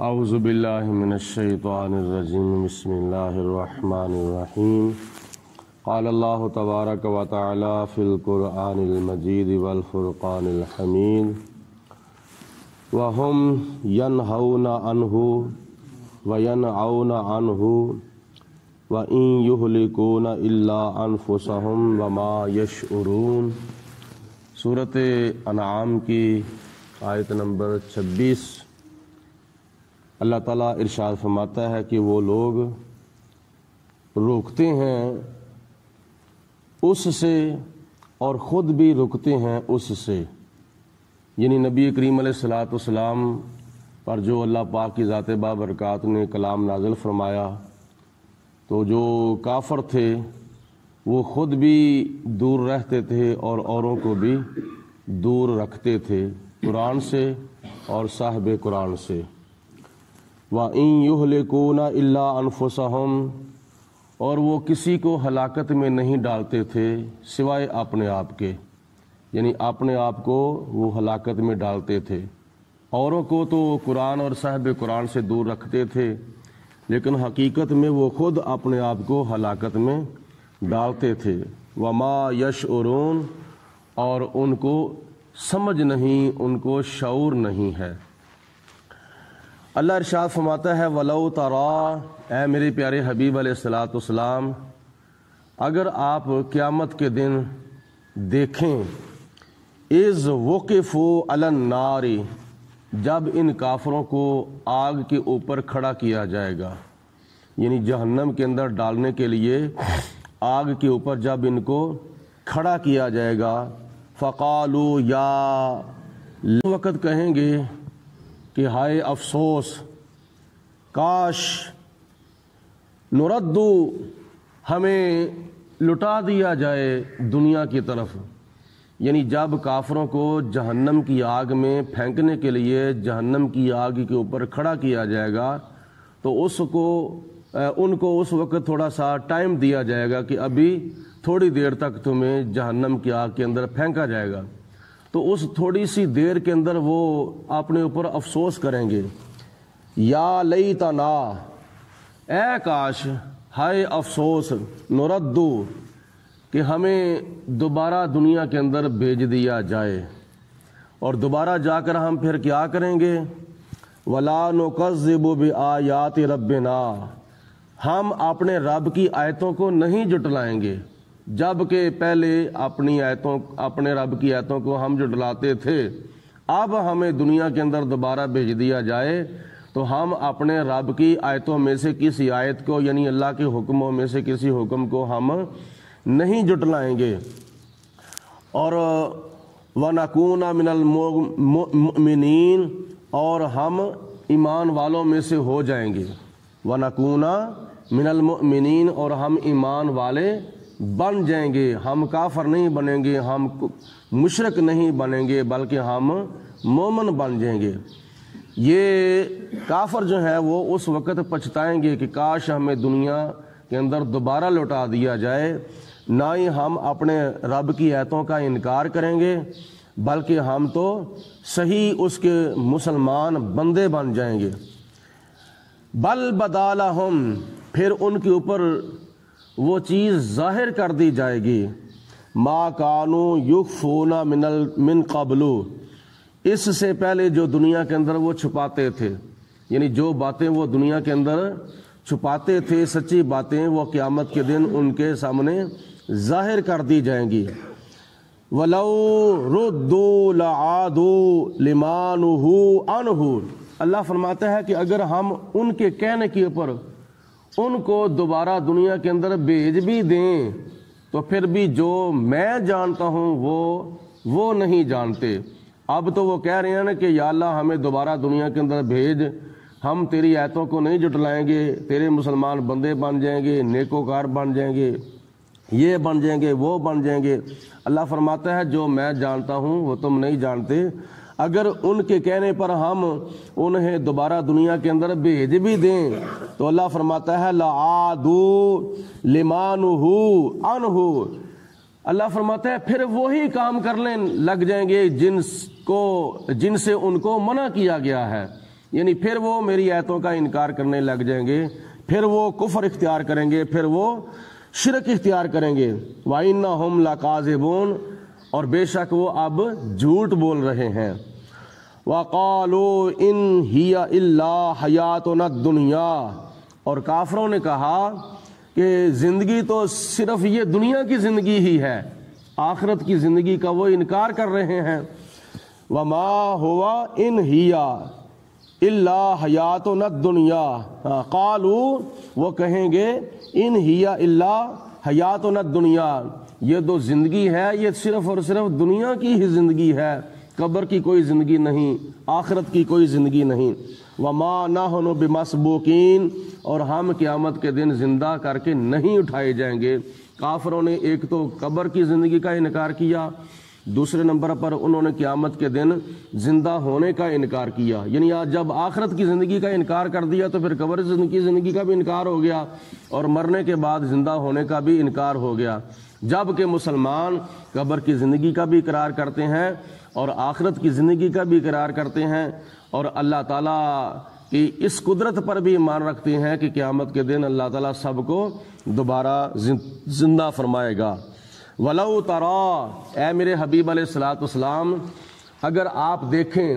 اعوذ باللہ من الشیطان الرجیم بسم اللہ الرحمن الرحیم قال اللہ تبارک و تعالی فی القرآن المجید والفرقان الحمید وہم ینہون عنہ وینعون عنہ وَإِن يُهْلِكُونَ إِلَّا أَنفُسَهُمْ وَمَا يَشْعُرُونَ۔ سورۃ انعام کی آیت نمبر 26۔ اللہ تعالیٰ ارشاد فرماتا ہے کہ وہ لوگ روکتے ہیں اس سے اور خود بھی رکتے ہیں اس سے، یعنی نبی کریم علیہ الصلوۃ والسلام پر جو اللہ پاک کی ذات بابرکات نے کلام نازل فرمایا تو جو کافر تھے وہ خود بھی دور رہتے تھے اور اوروں کو بھی دور رکھتے تھے قرآن سے اور صاحب قرآن سے۔ وَإِن يُهْلِكُونَ إِلَّا أَنفُسَهُمْ، اور وہ کسی کو ہلاکت میں نہیں ڈالتے تھے سوائے اپنے آپ کے، یعنی اپنے آپ کو وہ ہلاکت میں ڈالتے تھے، اوروں کو تو قرآن اور صاحب قرآن سے دور رکھتے تھے لیکن حقیقت میں وہ خود اپنے آپ کو ہلاکت میں ڈالتے تھے۔ وَمَا يَشْعُرُونَ، اور ان کو سمجھ نہیں، ان کو شعور نہیں ہے۔ اللہ ارشاد فرماتا ہے وَلَوْ تَرَىٰ، اے میرے پیارے حبیب علیہ الصلوۃ والسلام، اگر آپ قیامت کے دن دیکھیں اِذْ وُقِفُوا عَلَى النَّارِ، جب ان کافروں کو آگ کے اوپر کھڑا کیا جائے گا، یعنی جہنم کے اندر ڈالنے کے لیے آگ کے اوپر جب ان کو کھڑا کیا جائے گا، فَقَالُوا یا، وقت کہیں گے کہ ہائے افسوس، کاش، نردو، ہمیں لٹا دیا جائے دنیا کی طرف، یعنی جب کافروں کو جہنم کی آگ میں پھینکنے کے لیے جہنم کی آگ کے اوپر کھڑا کیا جائے گا تو ان کو اس وقت تھوڑا سا ٹائم دیا جائے گا کہ ابھی تھوڑی دیر تک تمہیں جہنم کی آگ کے اندر پھینکا جائے گا، تو اس تھوڑی سی دیر کے اندر وہ اپنے اوپر افسوس کریں گے، یا لیتنا، اے کاش، ہائے افسوس، نردو، کہ ہمیں دوبارہ دنیا کے اندر بھیج دیا جائے، اور دوبارہ جا کر ہم پھر کیا کریں گے، وَلَا نُكَذِّبُ بِآيَاتِ رَبِّنَا، ہم اپنے رب کی آیتوں کو نہیں جھٹلائیں گے، جبکہ پہلے اپنے رب کی آیتوں کو ہم جھٹلاتے تھے، اب ہمیں دنیا کے اندر دوبارہ بھیج دیا جائے تو ہم اپنے رب کی آیتوں میں سے کسی آیت کو، یعنی اللہ کے حکموں میں سے کسی حکم کو ہم نہیں جھٹلائیں گے، اور وَنَكُونَ مِنَ الْمُؤْمِنِينَ، اور ہم ایمان والوں میں سے ہو جائیں گے، وَنَكُونَ مِنَ الْمُؤْمِنِينَ، اور ہم ایمان والے بن جائیں گے، ہم کافر نہیں بنیں گے، ہم مشرک نہیں بنیں گے، بلکہ ہم مومن بن جائیں گے۔ یہ کافر جو ہے وہ اس وقت پچھتائیں گے کہ کاش ہمیں دنیا کے اندر دوبارہ لوٹا دیا جائے، نہ ہی ہم اپنے رب کی آیتوں کا انکار کریں گے بلکہ ہم تو صحیح اس کے مسلمان بندے بن جائیں گے۔ بل بدا لہم، پھر ان کے اوپر وہ چیز ظاہر کر دی جائے گی، ما کانوا یخفون من قبل، اس سے پہلے جو دنیا کے اندر وہ چھپاتے تھے، یعنی جو باتیں وہ دنیا کے اندر چھپاتے تھے، سچی باتیں، وہ قیامت کے دن ان کے سامنے ظاہر کر دی جائیں گی۔ وَلَوْ رُدُّوا لَعَادُوا لِمَا نُهُوا عَنْهُ، اللہ فرماتا ہے کہ اگر ہم ان کے کہنے کے اوپر ان کو دوبارہ دنیا کے اندر بھیج بھی دیں تو پھر بھی جو میں جانتا ہوں وہ نہیں جانتے۔ اب تو وہ کہہ رہے ہیں نا کہ یا اللہ ہمیں دوبارہ دنیا کے اندر بھیج، ہم تیری آیتوں کو نہیں جھٹلائیں گے، تیرے مسلمان بندے بن جائیں گے، نیکوکار بن جائیں گے، یہ بن جائیں گے، وہ بن جائیں گے۔ اللہ فرماتا ہے جو میں جانتا ہوں وہ تم نہیں جانتے۔ اگر ان کے کہنے پر ہم انہیں دوبارہ دنیا کے اندر بھیج بھی دیں تو اللہ فرماتا ہے لَعَادُوا لِمَا نُهُوا عَنْهُ، اللہ فرماتا ہے پھر وہی کام کرنے لگ جائیں گے جن سے ان کو منع کیا گیا ہے، یعنی پھر وہ میری آیتوں کا انکار کرنے لگ جائیں گے، پھر وہ کفر اختیار کریں گے، پھر وہ شرک اختیار کریں گے۔ وَإِنَّهُمْ لَكَاذِبُونَ، اور بے شک وہ اب جھوٹ بول رہے ہیں۔ وَقَالُوا إِنْ هِيَ إِلَّا حَيَاتُنَا الدُّنْيَا، اور کافروں نے کہا کہ زندگی تو صرف یہ دنیا کی زندگی ہی ہے، آخرت کی زندگی کا وہ انکار کر رہے ہیں۔ وَمَا هُوَ إِنْ هِيَ إِلَّا حَيَاتُنَا الدُّنْيَا، قالوا، وہ کہیں گے، إِنْ هِيَ إِلَّا حَيَاتُنَا الدُّنْيَا، یہ تو زندگی ہے، یہ صرف اور صرف دنیا کی ہی زندگی ہے، قبر کی کوئی زندگی نہیں، آخرت کی کوئی زندگی نہیں۔ وَمَا نَحْنُ بِمَسْبُوقِينَ، اور ہم قیامت کے دن زندہ کر کے نہیں اٹھائے جائیں گے۔ کافروں نے ایک تو قبر کی زندگی کا انکار کیا، دوسرے نمبر پر انہوں نے قیامت کے دن زندہ ہونے کا انکار کیا، یعنی آج جب آخرت کی زندگی کا انکار کر دیا تو پھر قبر کی زندگی کا بھی انکار ہو گیا، اور مرنے کے بعد زندہ ہونے کا بھی انکار ہو گیا۔ جب کہ مسلمان قبر کی زندگی کا بھی اقرار کرتے ہیں اور آخرت کی زندگی کا بھی اقرار کرتے ہیں، اور اللہ تعالیٰ کی اس قدرت پر بھی ایمان رکھتے ہیں کہ قیامت کے دن اللہ تعالیٰ سب کو دوبارہ زندہ فرمائے گا۔ وَلَوْ تَرَىٰ، اے میرے حبیب علیہ الصلوۃ والسلام، اگر آپ دیکھیں،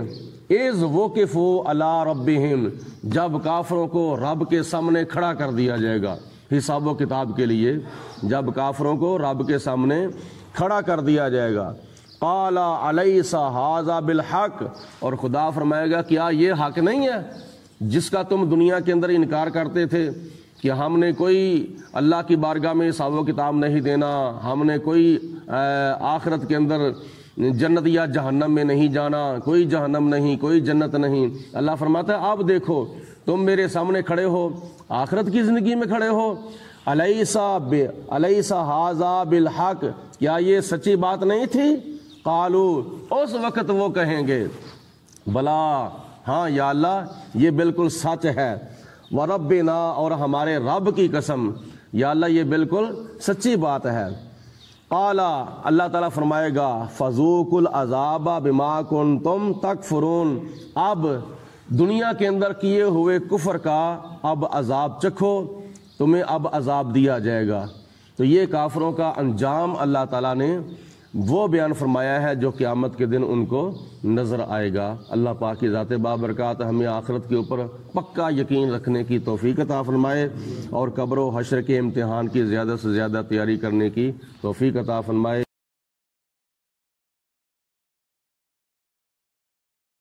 اِذْ وُقِفُوا عَلَىٰ رَبِّهِمْ، جب کافروں کو رب کے سامنے کھڑا کر دیا جائے گا حساب و کتاب کے لیے، جب کافروں کو رب کے سامنے کھڑا کر دیا جائے گا۔ قَالَ أَلَيْسَ هَٰذَا بِالْحَقِّ، اور خدا فرمائے گا کیا یہ حق نہیں ہے جس کا تم دنیا کے اندر انکار کرتے تھے کہ ہم نے کوئی اللہ کی بارگاہ میں حساب و کتاب نہیں دینا، ہم نے کوئی آخرت کے اندر جنت یا جہنم میں نہیں جانا، کوئی جہنم نہیں، کوئی جنت نہیں۔ اللہ فرماتا ہے اب دیکھو تم میرے سامنے کھڑے ہو، آخرت کی زندگی میں کھڑے ہو، الیس ھذا بالحق، کیا یہ سچی بات نہیں تھی؟ قالوا، اس وقت وہ کہیں گے بلا، ہاں یا اللہ یہ بالکل سچ ہے، وربنا، اور ہمارے رب کی قسم یا اللہ یہ بالکل سچی بات ہے۔ قال، اللہ تعالیٰ فرمائے گا فذوقوا العذاب بما کنتم تکفرون، اب دنیا کے اندر کیے ہوئے کفر کا اب عذاب چکھو، تمہیں اب عذاب دیا جائے گا۔ تو یہ کافروں کا انجام اللہ تعالیٰ نے وہ بیان فرمایا ہے جو قیامت کے دن ان کو نظر آئے گا۔ اللہ پاک کی ذات بابرکات ہمیں آخرت کے اوپر پکا یقین رکھنے کی توفیق عطا فرمائے، اور قبر و حشر کے امتحان کی زیادہ سے زیادہ تیاری کرنے کی توفیق عطا فرمائے۔